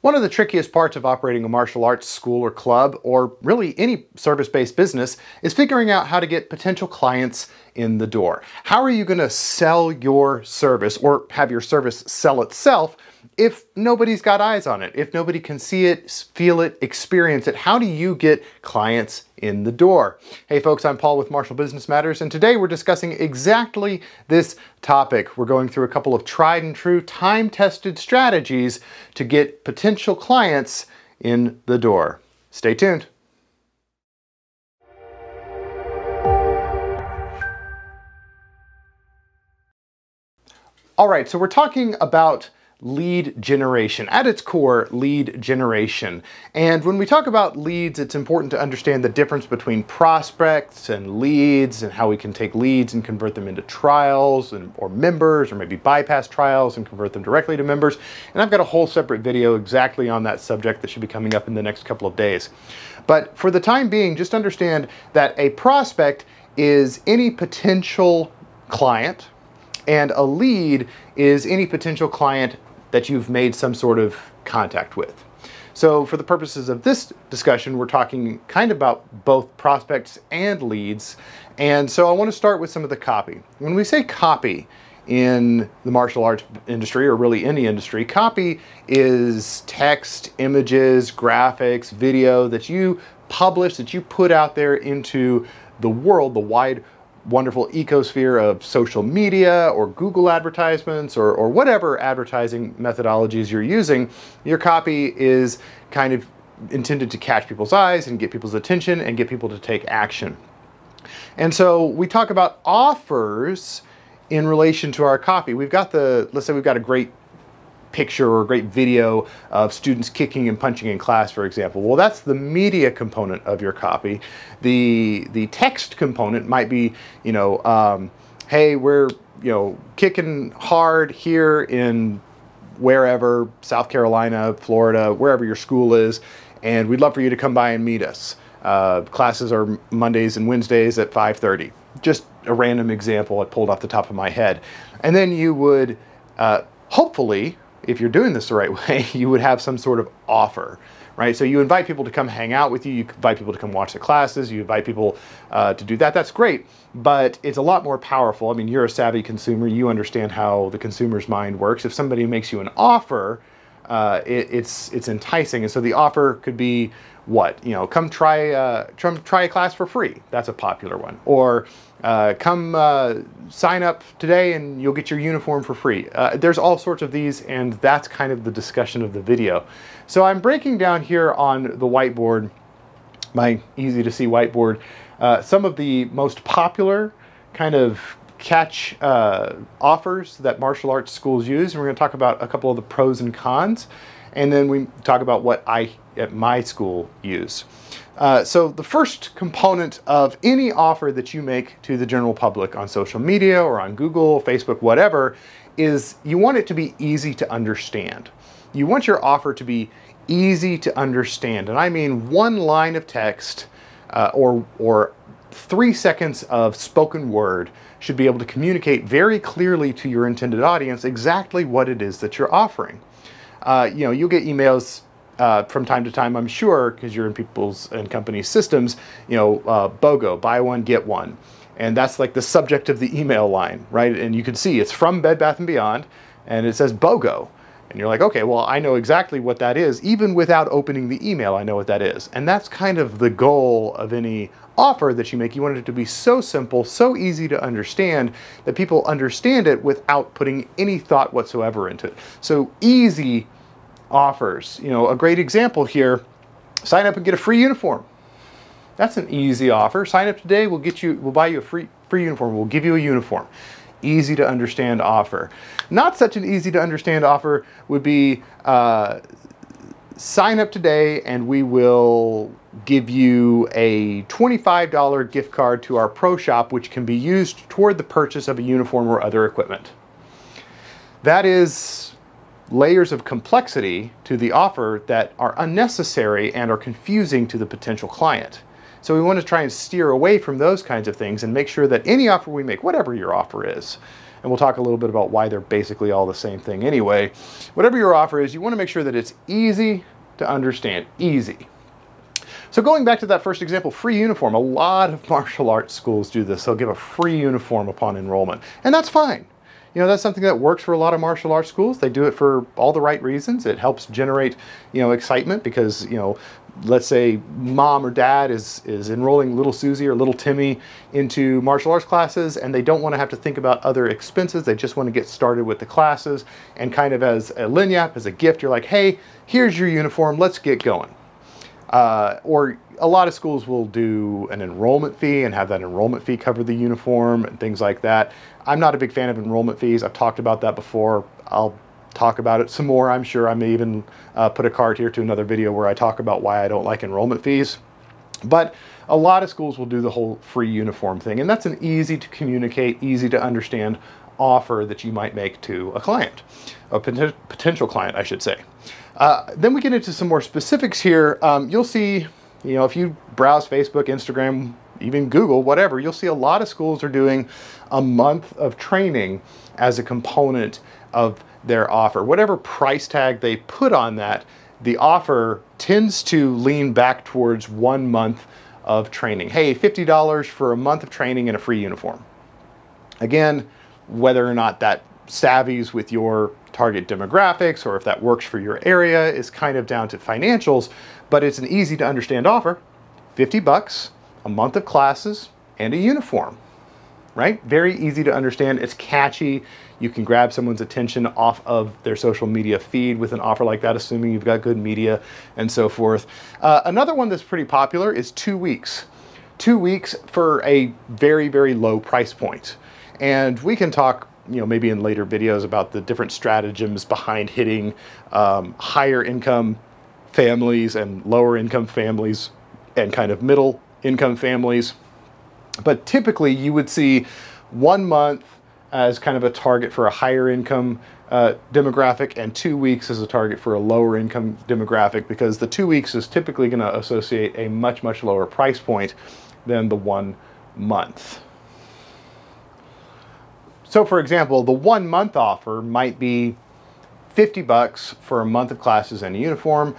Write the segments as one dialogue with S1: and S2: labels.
S1: One of the trickiest parts of operating a martial arts school or club, or really any service-based business, is figuring out how to get potential clients in the door. How are you going to sell your service or have your service sell itself if nobody's got eyes on it? If nobody can see it, feel it, experience it, how do you get clients in the door? Hey folks, I'm Paul with Martial Business Matters, and today we're discussing exactly this topic. We're going through a couple of tried and true, time-tested strategies to get potential clients in the door. Stay tuned. All right, so we're talking about lead generation. At its core, lead generation. And when we talk about leads, it's important to understand the difference between prospects and leads and how we can take leads and convert them into trials or members, or maybe bypass trials and convert them directly to members. And I've got a whole separate video exactly on that subject that should be coming up in the next couple of days. But for the time being, just understand that a prospect is any potential client, and a lead is any potential client that you've made some sort of contact with. So for the purposes of this discussion, we're talking kind of about both prospects and leads. And so I want to start with some of the copy. When we say copy in the martial arts industry, or really any industry, copy is text, images, graphics, video that you publish, that you put out there into the world, the wide wonderful ecosphere of social media or Google advertisements or whatever advertising methodologies you're using. Your copy is kind of intended to catch people's eyes and get people's attention and get people to take action. And so we talk about offers in relation to our copy. We've got let's say we've got a great picture or a great video of students kicking and punching in class, for example. Well, that's the media component of your copy. The text component might be, hey, we're kicking hard here in wherever, South Carolina, Florida, wherever your school is, and we'd love for you to come by and meet us. Classes are Mondays and Wednesdays at 5:30. Just a random example I pulled off the top of my head. And then you would hopefully, if you're doing this the right way, you would have some sort of offer, right? So you invite people to come hang out with you, you invite people to come watch the classes, you invite people to do that. That's great, but it's a lot more powerful. I mean, you're a savvy consumer, you understand how the consumer's mind works. If somebody makes you an offer, it's enticing. And so the offer could be what? Come try a class for free. That's a popular one. Or come sign up today and you'll get your uniform for free. There's all sorts of these, and that's kind of the discussion of the video. So I'm breaking down here on the whiteboard, my easy to see whiteboard, some of the most popular kind of catch offers that martial arts schools use. And we're going to talk about a couple of the pros and cons. And then we talk about what I, at my school, use. So the first component of any offer that you make to the general public on social media or on Google, Facebook, whatever, is you want it to be easy to understand. You want your offer to be easy to understand. And I mean one line of text or 3 seconds of spoken word should be able to communicate very clearly to your intended audience exactly what it is that you're offering. You'll get emails from time to time, I'm sure, because you're in people's and companies' systems, BOGO, buy one, get one. And that's like the subject of the email line, right? And you can see it's from Bed Bath & Beyond, and it says BOGO. And you're like, okay, well, I know exactly what that is. Even without opening the email, I know what that is. And that's kind of the goal of any offer that you make. You want it to be so simple, so easy to understand that people understand it without putting any thought whatsoever into it. So easy offers. A great example here, sign up and get a free uniform. That's an easy offer. Sign up today, we'll buy you a free uniform. We'll give you a uniform. Easy to understand offer. Not such an easy to understand offer would be sign up today and we will give you a $25 gift card to our pro shop, which can be used toward the purchase of a uniform or other equipment. That is layers of complexity to the offer that are unnecessary and are confusing to the potential client. So we want to try and steer away from those kinds of things and make sure that any offer we make, whatever your offer is, and we'll talk a little bit about why they're basically all the same thing anyway. Whatever your offer is, you want to make sure that it's easy to understand. Easy. So going back to that first example, free uniform, a lot of martial arts schools do this. They'll give a free uniform upon enrollment, and that's fine. You know, that's something that works for a lot of martial arts schools. They do it for all the right reasons. It helps generate, you know, excitement because, you know, let's say mom or dad is enrolling little Susie or little Timmy into martial arts classes, and they don't want to have to think about other expenses. They just want to get started with the classes, and kind of as a lagniappe, as a gift, you're like, hey, here's your uniform, let's get going. Or a lot of schools will do an enrollment fee and have that enrollment fee cover the uniform and things like that. I'm not a big fan of enrollment fees. I've talked about that before. I'll talk about it some more, I'm sure. I may even put a card here to another video where I talk about why I don't like enrollment fees. But a lot of schools will do the whole free uniform thing, and that's an easy to communicate, easy to understand offer that you might make to a client, a potential client, I should say. Then we get into some more specifics here. You'll see, you know, if you browse Facebook, Instagram, even Google, whatever, you'll see a lot of schools are doing a month of training as a component of their offer. Whatever price tag they put on that, the offer tends to lean back towards 1 month of training. Hey, $50 for a month of training and a free uniform. Again, whether or not that savvies with your target demographics or if that works for your area is kind of down to financials, but it's an easy to understand offer. 50 bucks, a month of classes, and a uniform, right? Very easy to understand. It's catchy. You can grab someone's attention off of their social media feed with an offer like that, assuming you've got good media and so forth. Another one that's pretty popular is 2 weeks. 2 weeks for a very, very low price point. And we can talk, you know, maybe in later videos about the different stratagems behind hitting higher income families and lower income families and kind of middle income families. But typically you would see 1 month as kind of a target for a higher income demographic and 2 weeks as a target for a lower income demographic, because the 2 weeks is typically going to associate a much, much lower price point than the 1 month. So for example, the 1 month offer might be 50 bucks for a month of classes and a uniform.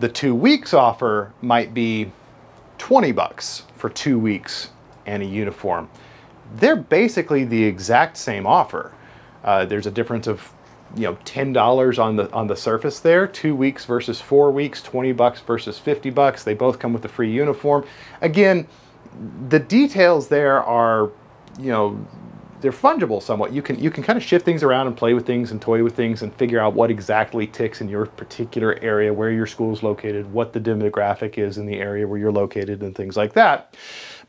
S1: The 2 weeks offer might be 20 bucks for 2 weeks and a uniform. They're basically the exact same offer. There's a difference of, you know, $10 on the surface there. 2 weeks versus 4 weeks, 20 bucks versus 50 bucks. They both come with a free uniform. Again, the details there are, you know, they're fungible somewhat. You can kind of shift things around and play with things and toy with things and figure out what exactly ticks in your particular area, where your school is located, what the demographic is in the area where you're located, and things like that.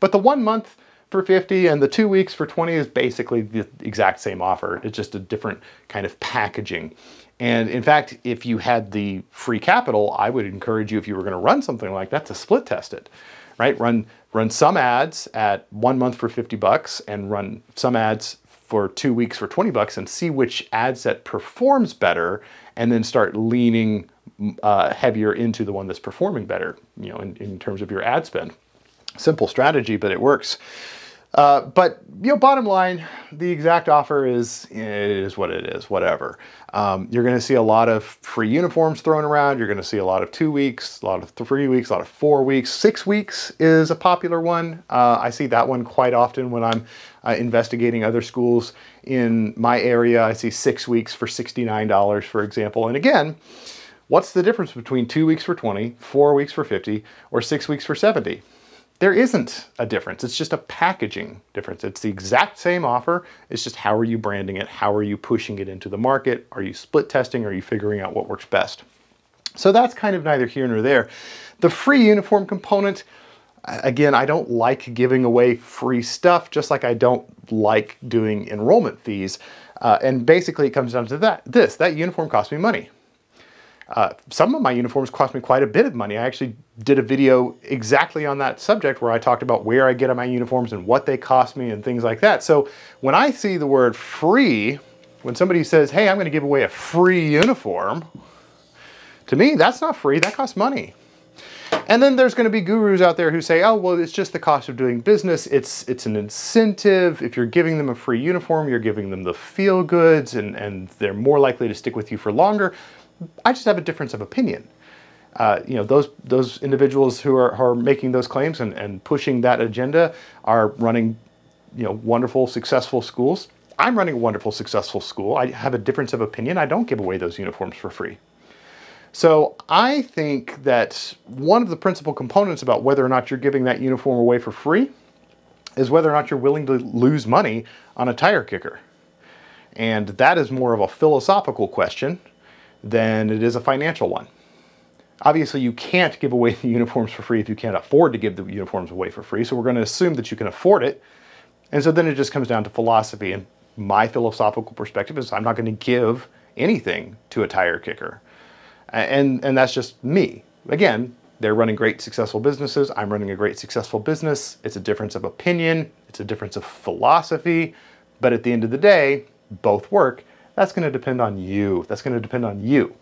S1: But the 1 month for 50 and the 2 weeks for 20 is basically the exact same offer. It's just a different kind of packaging. And in fact, if you had the free capital, I would encourage you, if you were going to run something like that, to split test it, right? Run some ads at 1 month for 50 bucks and run some ads for 2 weeks for 20 bucks and see which ad set performs better, and then start leaning heavier into the one that's performing better, you know, in terms of your ad spend. Simple strategy, but it works. But, you know, bottom line, the exact offer is, it is what it is, whatever. You're going to see a lot of free uniforms thrown around. You're going to see a lot of 2 weeks, a lot of 3 weeks, a lot of 4 weeks. 6 weeks is a popular one. I see that one quite often when I'm investigating other schools in my area. I see 6 weeks for $69, for example. And again, what's the difference between 2 weeks for 20, 4 weeks for 50, or 6 weeks for 70? There isn't a difference. It's just a packaging difference. It's the exact same offer. It's just, how are you branding it? How are you pushing it into the market? Are you split testing? Are you figuring out what works best? So that's kind of neither here nor there. The free uniform component, again, I don't like giving away free stuff, just like I don't like doing enrollment fees. And basically it comes down to that uniform cost me money. Some of my uniforms cost me quite a bit of money. I actually did a video exactly on that subject where I talked about where I get my uniforms and what they cost me and things like that. So when I see the word free, when somebody says, hey, I'm going to give away a free uniform, to me, that's not free. That costs money. And then there's going to be gurus out there who say, oh, well, it's just the cost of doing business. It's an incentive. If you're giving them a free uniform, you're giving them the feel goods, and they're more likely to stick with you for longer. I just have a difference of opinion. Those individuals who are making those claims and pushing that agenda are running, wonderful, successful schools. I'm running a wonderful, successful school. I have a difference of opinion. I don't give away those uniforms for free. So I think that one of the principal components about whether or not you're giving that uniform away for free is whether or not you're willing to lose money on a tire kicker. And that is more of a philosophical question than it is a financial one. Obviously, you can't give away the uniforms for free if you can't afford to give the uniforms away for free. So we're going to assume that you can afford it. And so then it just comes down to philosophy. And my philosophical perspective is I'm not going to give anything to a tire kicker. And that's just me. Again, they're running great, successful businesses. I'm running a great, successful business. It's a difference of opinion. It's a difference of philosophy. But at the end of the day, both work. That's going to depend on you. That's going to depend on you,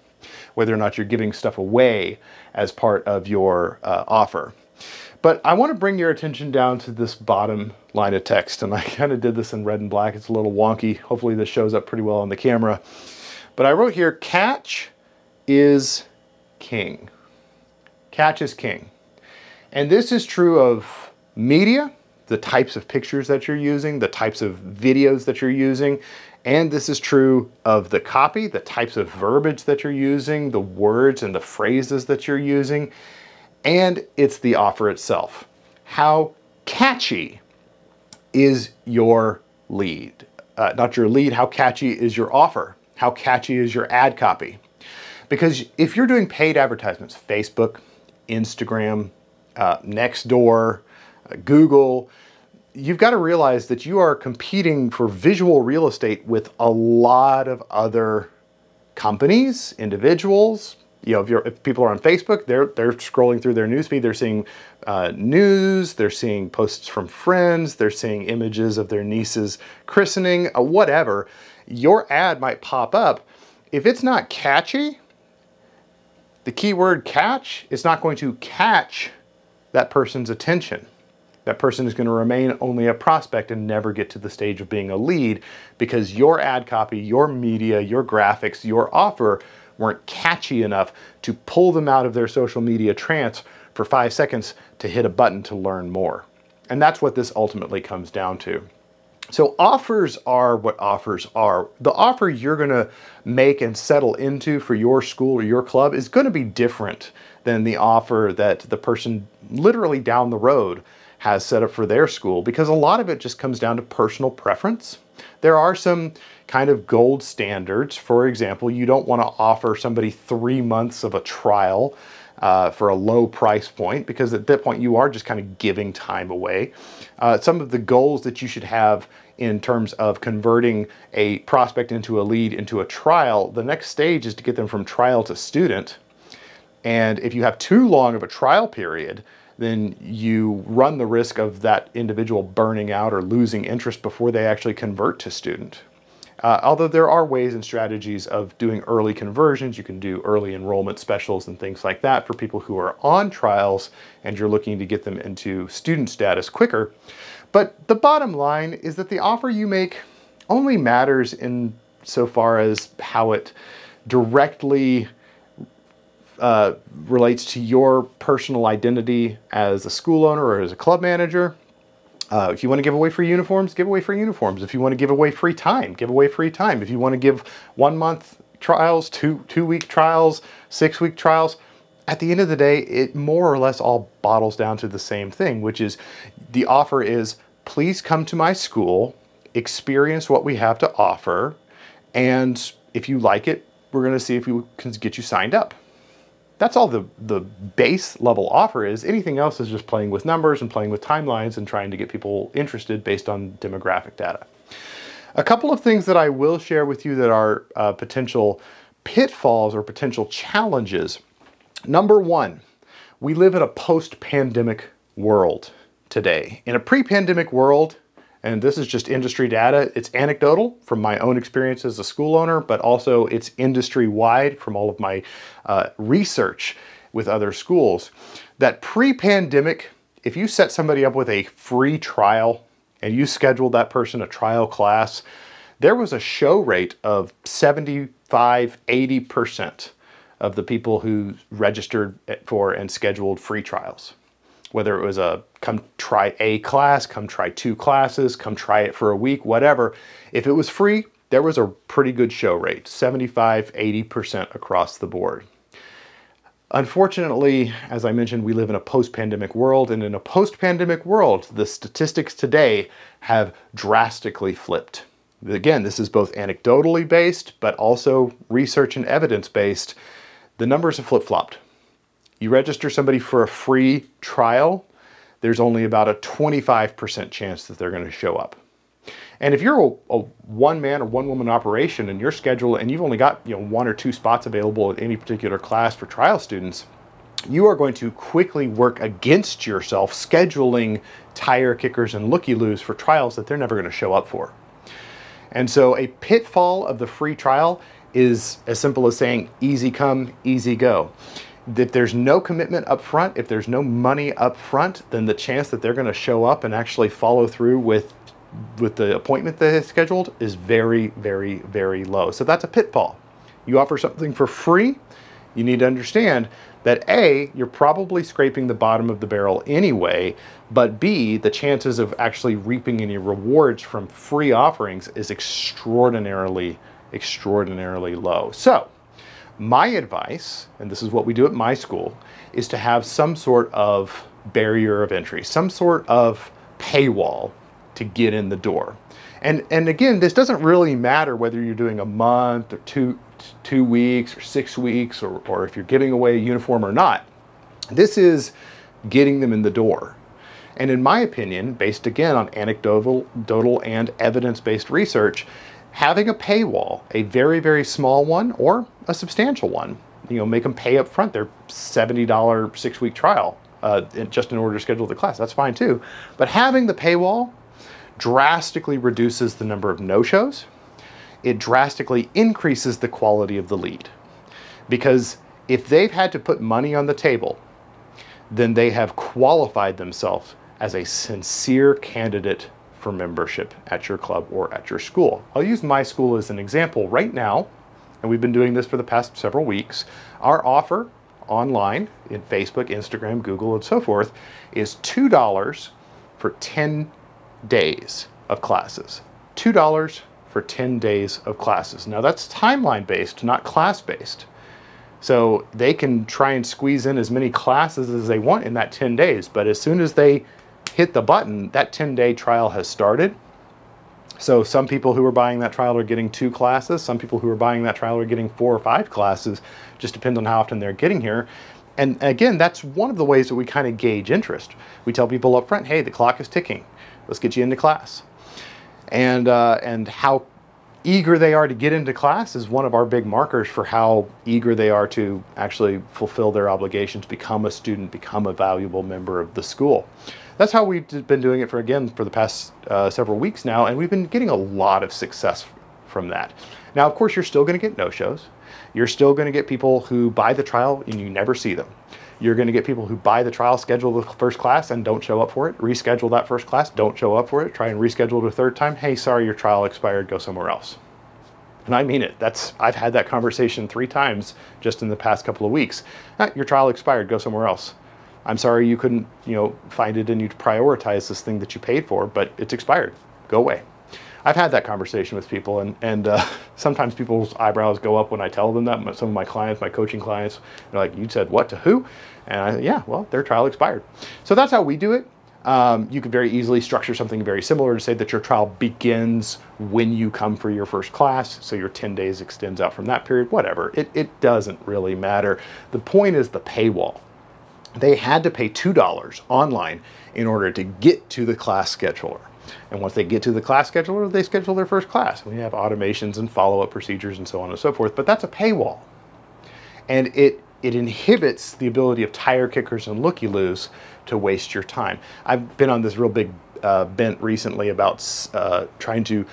S1: whether or not you're giving stuff away as part of your offer. But I want to bring your attention down to this bottom line of text. And I kind of did this in red and black. It's a little wonky. Hopefully this shows up pretty well on the camera. But I wrote here, catch is king. Catch is king. And this is true of media, the types of pictures that you're using, the types of videos that you're using, and this is true of the copy, the types of verbiage that you're using, the words and the phrases that you're using, and it's the offer itself. How catchy is your lead? Not your lead, how catchy is your offer? How catchy is your ad copy? Because if you're doing paid advertisements, Facebook, Instagram, Nextdoor, Google, you've got to realize that you are competing for visual real estate with a lot of other companies, individuals. If people are on Facebook, they're scrolling through their newsfeed, they're seeing news, they're seeing posts from friends, they're seeing images of their niece's christening, whatever. Your ad might pop up. If it's not catchy, the keyword catch is not going to catch that person's attention. That person is going to remain only a prospect and never get to the stage of being a lead because your ad copy, your media, your graphics, your offer weren't catchy enough to pull them out of their social media trance for 5 seconds to hit a button to learn more. And that's what this ultimately comes down to. So offers are what offers are. The offer you're going to make and settle into for your school or your club is going to be different than the offer that the person literally down the road has set up for their school, because a lot of it just comes down to personal preference. There are some kind of gold standards. For example, you don't want to offer somebody 3 months of a trial for a low price point, because at that point you are just kind of giving time away. Some of the goals that you should have in terms of converting a prospect into a lead into a trial, the next stage is to get them from trial to student. And if you have too long of a trial period, then you run the risk of that individual burning out or losing interest before they actually convert to student. Although there are ways and strategies of doing early conversions. You can do early enrollment specials and things like that for people who are on trials and you're looking to get them into student status quicker. But the bottom line is that the offer you make only matters in so far as how it directly relates to your personal identity as a school owner or as a club manager. If you want to give away free uniforms, give away free uniforms. If you want to give away free time, give away free time. If you want to give 1 month trials, two-week trials, 6-week trials, at the end of the day, it more or less all bottles down to the same thing, which is the offer is, please come to my school, experience what we have to offer, and if you like it, we're going to see if we can get you signed up. That's all the base level offer is. Anything else is just playing with numbers and playing with timelines and trying to get people interested based on demographic data. A couple of things that I will share with you that are potential pitfalls or potential challenges. Number one, we live in a post-pandemic world today. In a pre-pandemic world, and this is just industry data, it's anecdotal from my own experience as a school owner, but also it's industry-wide from all of my research. with other schools, that pre-pandemic, if you set somebody up with a free trial and you scheduled that person a trial class, there was a show rate of 75, 80% of the people who registered for and scheduled free trials. Whether it was a come try a class, come try 2 classes, come try it for a week, whatever. If it was free, there was a pretty good show rate, 75, 80% across the board. Unfortunately, as I mentioned, we live in a post-pandemic world, and in a post-pandemic world, the statistics today have drastically flipped. Again, this is both anecdotally based, but also research and evidence based. The numbers have flip-flopped. You register somebody for a free trial, there's only about a 25% chance that they're going to show up. And if you're a one-man or one-woman operation and you're scheduled and you've only got 1 or 2 spots available at any particular class for trial students, you are going to quickly work against yourself scheduling tire kickers and looky-loos for trials that they're never going to show up for. And so a pitfall of the free trial is as simple as saying easy come, easy go. If there's no commitment up front, if there's no money up front, then the chance that they're going to show up and actually follow through with the appointment they scheduled is very, very, very low. So that's a pitfall. You offer something for free, you need to understand that A, you're probably scraping the bottom of the barrel anyway, but B, the chances of actually reaping any rewards from free offerings is extraordinarily, extraordinarily low. So my advice, and this is what we do at my school, is to have some sort of barrier of entry, some sort of paywall to get in the door. And again, this doesn't really matter whether you're doing a month or two weeks or 6 weeks or if you're giving away a uniform or not. This is getting them in the door. And in my opinion, based again on anecdotal and evidence-based research, having a paywall, a very, very small one or a substantial one, make them pay up front their $70 6-week trial just in order to schedule the class. That's fine too. But having the paywall drastically reduces the number of no-shows. It drastically increases the quality of the lead. Because if they've had to put money on the table, then they have qualified themselves as a sincere candidate for membership at your club or at your school. I'll use my school as an example right now, and we've been doing this for the past several weeks. Our offer online in Facebook, Instagram, Google, and so forth is $2 for 10 days of classes. $2 for 10 days of classes. Now that's timeline based, not class based. So they can try and squeeze in as many classes as they want in that 10 days, but as soon as they hit the button, that 10-day trial has started. So some people who are buying that trial are getting 2 classes. Some people who are buying that trial are getting 4 or 5 classes. Just depends on how often they're getting here. And again, that's one of the ways that we kind of gauge interest. We tell people up front, hey, the clock is ticking. Let's get you into class. And how eager they are to get into class is one of our big markers for how eager they are to actually fulfill their obligations, become a student, become a valuable member of the school. That's how we've been doing it for the past several weeks now, and we've been getting a lot of success from that. Now, of course, you're still going to get no-shows. You're still going to get people who buy the trial and you never see them. You're going to get people who buy the trial, schedule the first class and don't show up for it, reschedule that first class, don't show up for it, try and reschedule it a third time. Hey, sorry, your trial expired, go somewhere else. And I mean it. I've had that conversation 3 times just in the past couple of weeks. Your trial expired, go somewhere else. I'm sorry you couldn't, find it and you prioritize this thing that you paid for, but it's expired. Go away. I've had that conversation with people, and sometimes people's eyebrows go up when I tell them that. Some of my clients, my coaching clients, they're like, you said what to who? And yeah, well, their trial expired. So that's how we do it. You could very easily structure something very similar to say that your trial begins when you come for your first class, so your 10 days extends out from that period, whatever. It doesn't really matter. The point is the paywall. They had to pay $2 online in order to get to the class scheduler. And once they get to the class scheduler, they schedule their first class. We have automations and follow-up procedures and so on and so forth, but that's a paywall. And it inhibits the ability of tire kickers and looky-loos to waste your time. I've been on this real big bent recently about trying to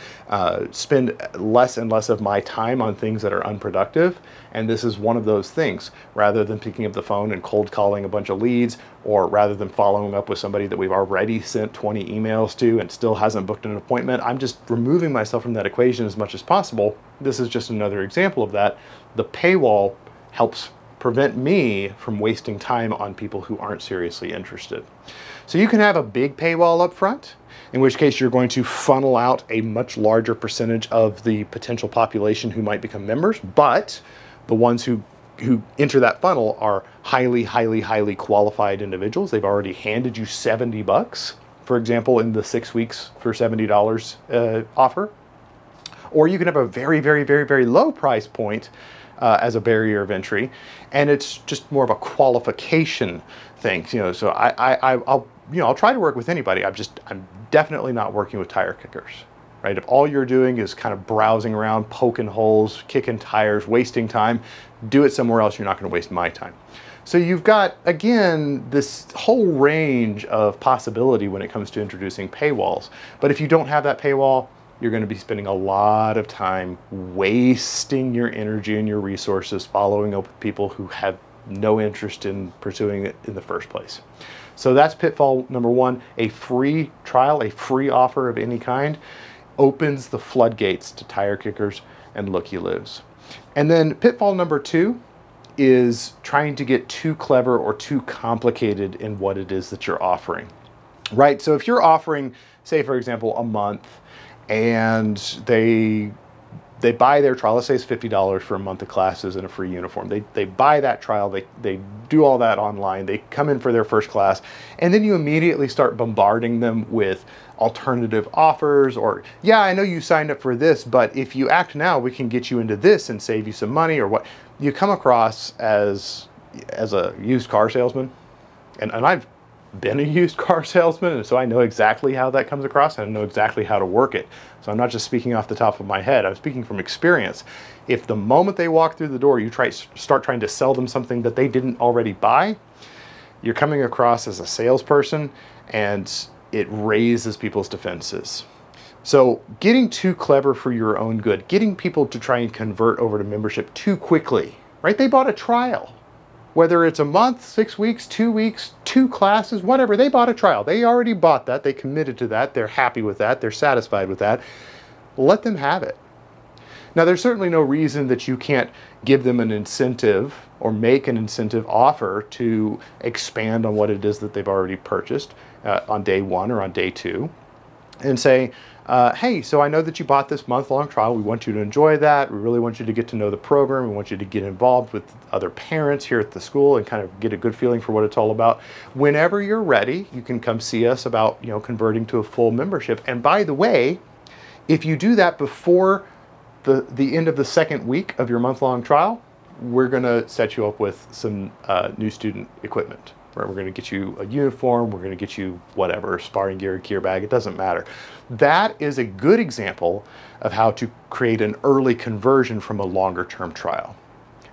S1: spend less and less of my time on things that are unproductive. And this is one of those things. Rather than picking up the phone and cold calling a bunch of leads, or rather than following up with somebody that we've already sent 20 emails to and still hasn't booked an appointment, I'm just removing myself from that equation as much as possible. This is just another example of that. The paywall helps prevent me from wasting time on people who aren't seriously interested. So you can have a big paywall up front, in which case you're going to funnel out a much larger percentage of the potential population who might become members, but the ones who enter that funnel are highly qualified individuals. They've already handed you $70, for example, in the 6 weeks for $70 offer. Or you can have a very low price point as a barrier of entry, and it's just more of a qualification thing. So I'll try to work with anybody. I'm definitely not working with tire kickers, right? If all you're doing is kind of browsing around, poking holes, kicking tires, wasting time, do it somewhere else. You're not going to waste my time. So you've got, again, this whole range of possibility when it comes to introducing paywalls. But if you don't have that paywall, you're going to be spending a lot of time wasting your energy and your resources following up with people who have no interest in pursuing it in the first place. So that's pitfall number one. A free trial, a free offer of any kind, opens the floodgates to tire kickers and looky-loos. And then pitfall number two is trying to get too clever or too complicated in what it is that you're offering, right? So if you're offering, say, for example, a month, and they buy their trial, let's say it's $50 for a month of classes and a free uniform. They buy that trial, they do all that online, they come in for their first class, and then you immediately start bombarding them with alternative offers, or, yeah, I know you signed up for this, but if you act now, we can get you into this and save you some money, or what. You come across as a used car salesman, and I've been a used car salesman, and so I know exactly how that comes across, and I know exactly how to work it. So I'm not just speaking off the top of my head, I'm speaking from experience. If the moment they walk through the door, you start trying to sell them something that they didn't already buy, you're coming across as a salesperson, and it raises people's defenses. So getting too clever for your own good, getting people to try and convert over to membership too quickly, right? They bought a trial. Whether it's a month, 6 weeks, 2 weeks, 2 classes, whatever, they bought a trial. They already bought that. They committed to that. They're happy with that. They're satisfied with that. Let them have it. Now, there's certainly no reason that you can't give them an incentive or make an incentive offer to expand on what it is that they've already purchased on day one or on day two, and say, hey, so I know that you bought this month-long trial. We want you to enjoy that. We really want you to get to know the program. We want you to get involved with other parents here at the school and kind of get a good feeling for what it's all about. Whenever you're ready, you can come see us about, converting to a full membership. And by the way, if you do that before the end of the second week of your month-long trial, we're going to set you up with some new student equipment. Right? We're going to get you a uniform, we're going to get you whatever, sparring gear, gear bag, it doesn't matter. That is a good example of how to create an early conversion from a longer term trial.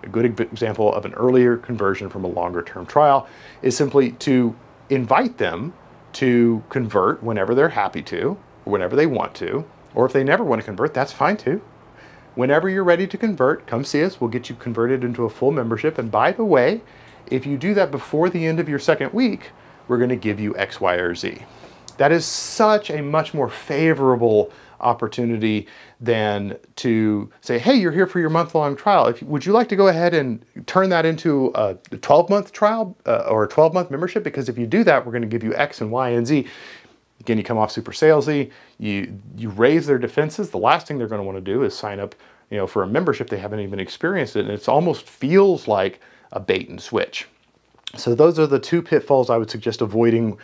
S1: A good example of an earlier conversion from a longer term trial is simply to invite them to convert whenever they're happy to, or whenever they want to, or if they never want to convert, that's fine too. Whenever you're ready to convert, come see us, we'll get you converted into a full membership. And by the way, if you do that before the end of your second week, we're going to give you X, Y, or Z. That is such a much more favorable opportunity than to say, hey, you're here for your month-long trial. Would you like to go ahead and turn that into a 12-month trial or a 12-month membership? Because if you do that, we're going to give you X and Y and Z. Again, you come off super salesy, you raise their defenses. The last thing they're going to want to do is sign up, for a membership they haven't even experienced it, and it almost feels like a bait and switch. So those are the two pitfalls I would suggest avoiding,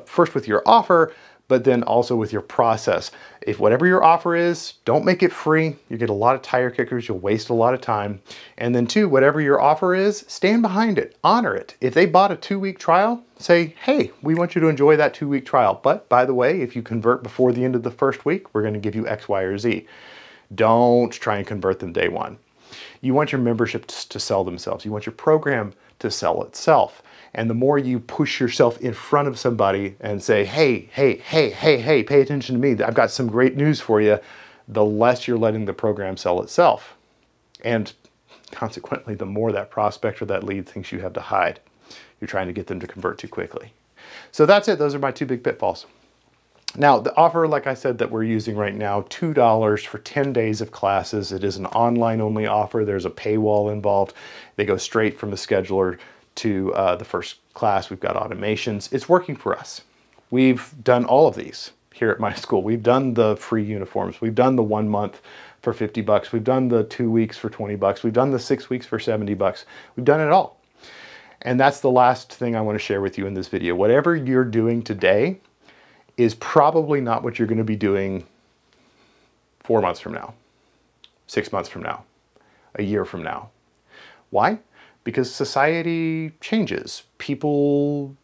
S1: first with your offer, but then also with your process. If whatever your offer is, don't make it free. You get a lot of tire kickers, you'll waste a lot of time. And then two, whatever your offer is, stand behind it, honor it. If they bought a 2-week trial, say, hey, we want you to enjoy that 2-week trial. But by the way, if you convert before the end of the first week, we're gonna give you X, Y, or Z. Don't try and convert them day one. You want your memberships to sell themselves. You want your program to sell itself. And the more you push yourself in front of somebody and say, hey, hey, hey, hey, hey, pay attention to me, I've got some great news for you, the less you're letting the program sell itself. And consequently, the more that prospect or that lead thinks you have to hide. You're trying to get them to convert too quickly. So that's it. Those are my 2 big pitfalls. Now, the offer, like I said, that we're using right now, $2 for 10 days of classes. It is an online-only offer. There's a paywall involved. They go straight from the scheduler to the first class. We've got automations. It's working for us. We've done all of these here at my school. We've done the free uniforms. We've done the 1 month for $50. We've done the 2 weeks for $20. We've done the 6 weeks for $70. We've done it all. And that's the last thing I want to share with you in this video. Whatever you're doing today is probably not what you're going to be doing 4 months from now, 6 months from now, a year from now. Why? Because society changes. People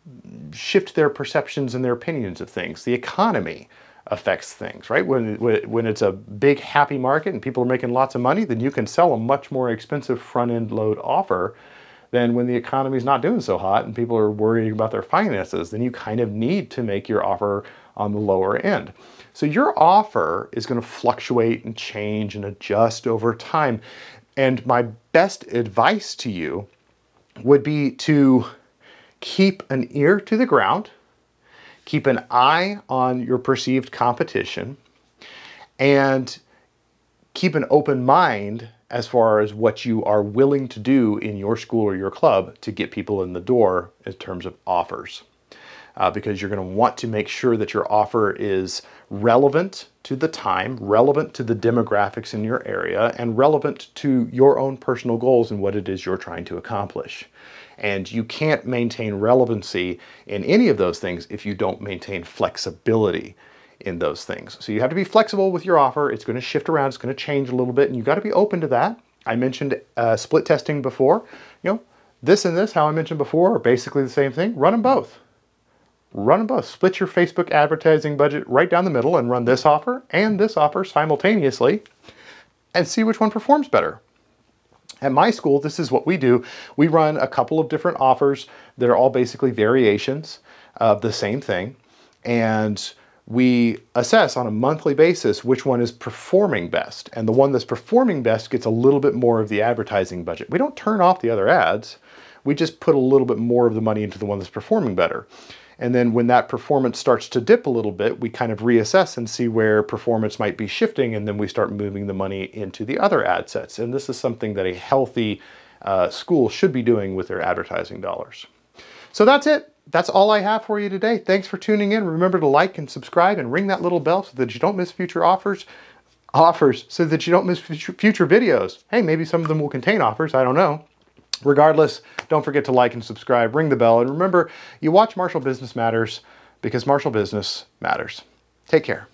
S1: shift their perceptions and their opinions of things. The economy affects things, right? When it's a big happy market and people are making lots of money, then you can sell a much more expensive front-end load offer than when the economy is not doing so hot and people are worrying about their finances. Then you kind of need to make your offer on the lower end. So your offer is going to fluctuate and change and adjust over time. And my best advice to you would be to keep an ear to the ground, keep an eye on your perceived competition, and keep an open mind as far as what you are willing to do in your school or your club to get people in the door in terms of offers. Because you're going to want to make sure that your offer is relevant to the time, relevant to the demographics in your area, and relevant to your own personal goals and what it is you're trying to accomplish. And you can't maintain relevancy in any of those things if you don't maintain flexibility in those things. So you have to be flexible with your offer. It's going to shift around. It's going to change a little bit, and you've got to be open to that. I mentioned split testing before. You know, this and this, how I mentioned before, are basically the same thing. Run them both. Run them both. Split your Facebook advertising budget right down the middle and run this offer and this offer simultaneously and see which one performs better. At my school, this is what we do. We run a couple of different offers that are all basically variations of the same thing. And we assess on a monthly basis which one is performing best. And the one that's performing best gets a little bit more of the advertising budget. We don't turn off the other ads. We just put a little bit more of the money into the one that's performing better. And then when that performance starts to dip a little bit, we kind of reassess and see where performance might be shifting, and then we start moving the money into the other ad sets. And this is something that a healthy school should be doing with their advertising dollars. So that's it. That's all I have for you today. Thanks for tuning in. Remember to like and subscribe and ring that little bell so that you don't miss future offers so that you don't miss future videos. Hey, maybe some of them will contain offers. I don't know. Regardless, don't forget to like and subscribe, ring the bell, and remember, you watch Marshall Business Matters because Marshall Business matters. Take care.